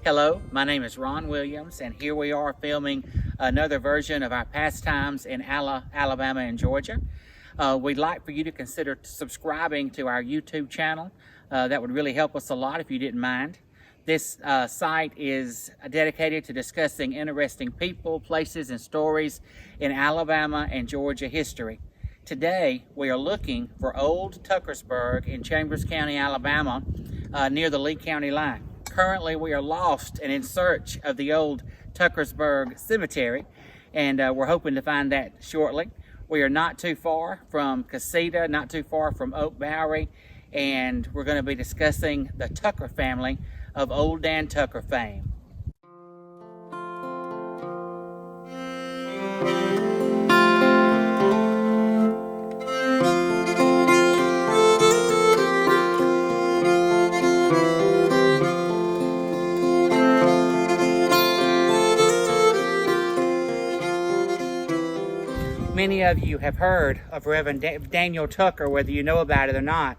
Hello, my name is Ron Williams, and here we are filming another version of our pastimes in Alabama and Georgia. We'd like for you to consider subscribing to our YouTube channel. That would really help us a lot if you didn't mind. This site is dedicated to discussing interesting people, places, and stories in Alabama and Georgia history. Today, we are looking for Old Tuckersburg in Chambers County, Alabama, near the Lee County line. Currently, we are lost and in search of the old Tuckersburg Cemetery, and we're hoping to find that shortly. We are not too far from Casita, not too far from Oak Bowery, and we're going to be discussing the Tucker family of Old Dan Tucker fame. Many of you have heard of Reverend Daniel Tucker, whether you know about it or not.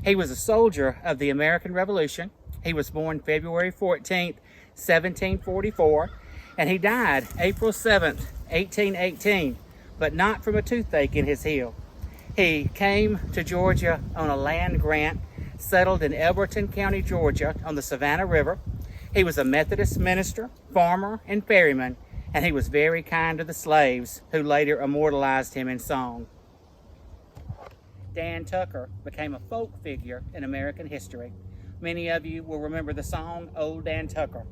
He was a soldier of the American Revolution. He was born February 14th, 1744, and he died April 7th, 1818, but not from a toothache in his heel. He came to Georgia on a land grant, settled in Elberton County, Georgia, on the Savannah River. He was a Methodist minister, farmer, and ferryman, and he was very kind to the slaves, who later immortalized him in song. Dan Tucker became a folk figure in American history. Many of you will remember the song Old Dan Tucker.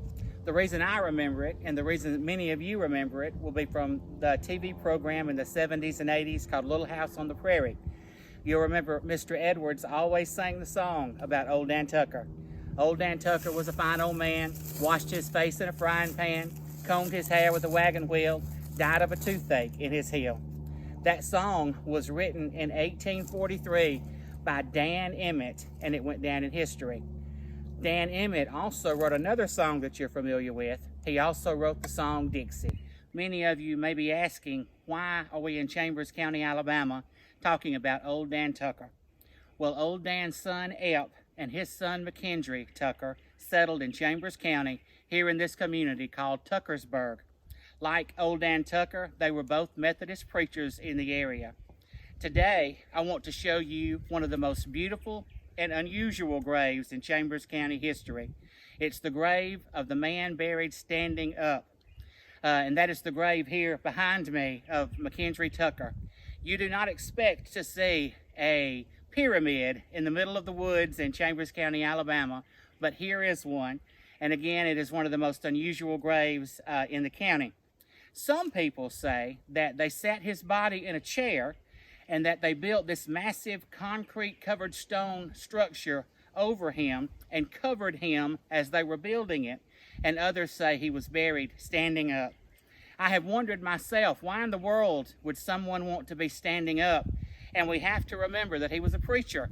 The reason I remember it, and the reason that many of you remember it, will be from the TV program in the 70s and 80s called Little House on the Prairie. You'll remember Mr. Edwards always sang the song about Old Dan Tucker. Old Dan Tucker was a fine old man, washed his face in a frying pan, combed his hair with a wagon wheel, died of a toothache in his heel. That song was written in 1843 by Dan Emmett, and it went down in history. Dan Emmett also wrote another song that you're familiar with. He also wrote the song Dixie. Many of you may be asking, why are we in Chambers County, Alabama, talking about Old Dan Tucker? Well, Old Dan's son, Ep, and his son, McKendry Tucker, settled in Chambers County, here in this community called Tuckersburg. Like Old Dan Tucker, they were both Methodist preachers in the area. Today, I want to show you one of the most beautiful and unusual graves in Chambers County history. It's the grave of the man buried standing up. And that is the grave here behind me of McKendry Tucker. You do not expect to see a pyramid in the middle of the woods in Chambers County, Alabama, but here is one. And again, it is one of the most unusual graves in the county. Some people say that they sat his body in a chair and that they built this massive concrete-covered stone structure over him and covered him as they were building it. And others say he was buried standing up. I have wondered myself, why in the world would someone want to be standing up? And we have to remember that he was a preacher.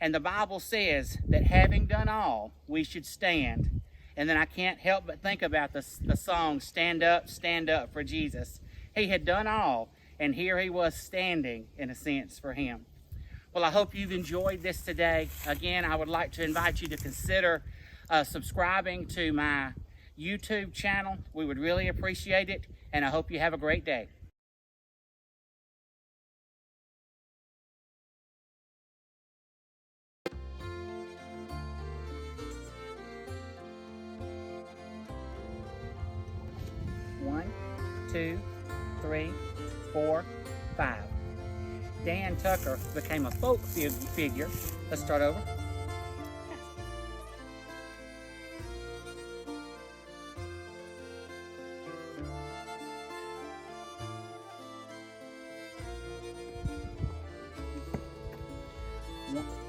And the Bible says that having done all, we should stand. And then I can't help but think about the song, Stand Up for Jesus. He had done all, and here he was standing, in a sense, for him. Well, I hope you've enjoyed this today. Again, I would like to invite you to consider subscribing to my YouTube channel. We would really appreciate it, and I hope you have a great day. One, two, three, 4, 5. Dan Tucker became a folk figure. Let's start over.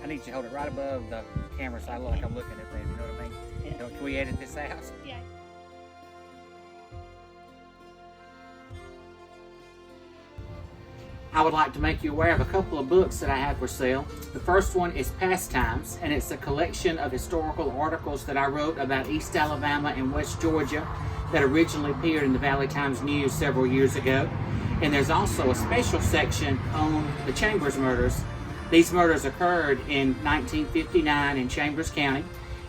I need you to hold it right above the camera so I look like I'm looking at things, you know what I mean? Yeah. Can we edit this out? Yeah. I would like to make you aware of a couple of books that I have for sale. The first one is Pastimes, and it's a collection of historical articles that I wrote about East Alabama and West Georgia that originally appeared in the Valley Times News several years ago. And there's also a special section on the Chambers murders. These murders occurred in 1959 in Chambers County,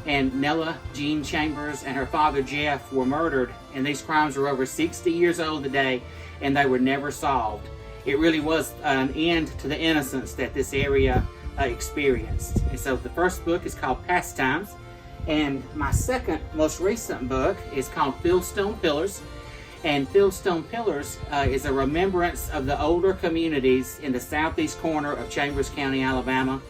and Nella Jean Chambers and her father Jeff were murdered, and these crimes are over 60 years old today, and they were never solved. It really was an end to the innocence that this area experienced. And so the first book is called Pastimes, and my second most recent book is called Fieldstone Pillars. And Fieldstone Pillars is a remembrance of the older communities in the southeast corner of Chambers County, Alabama.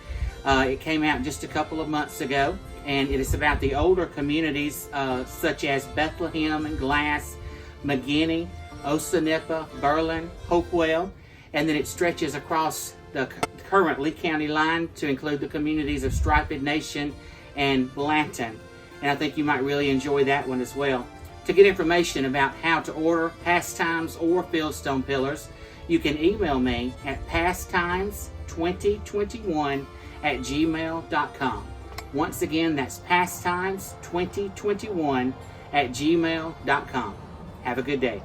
It came out just a couple of months ago, and it is about the older communities such as Bethlehem and Glass, McGinney, Osanippa, Berlin, Hopewell, and then it stretches across the current Lee County line to include the communities of Striped Nation and Blanton. And I think you might really enjoy that one as well. To get information about how to order Pastimes or Fieldstone Pillars, you can email me at pastimes2021@gmail.com. Once again, that's pastimes2021@gmail.com. Have a good day.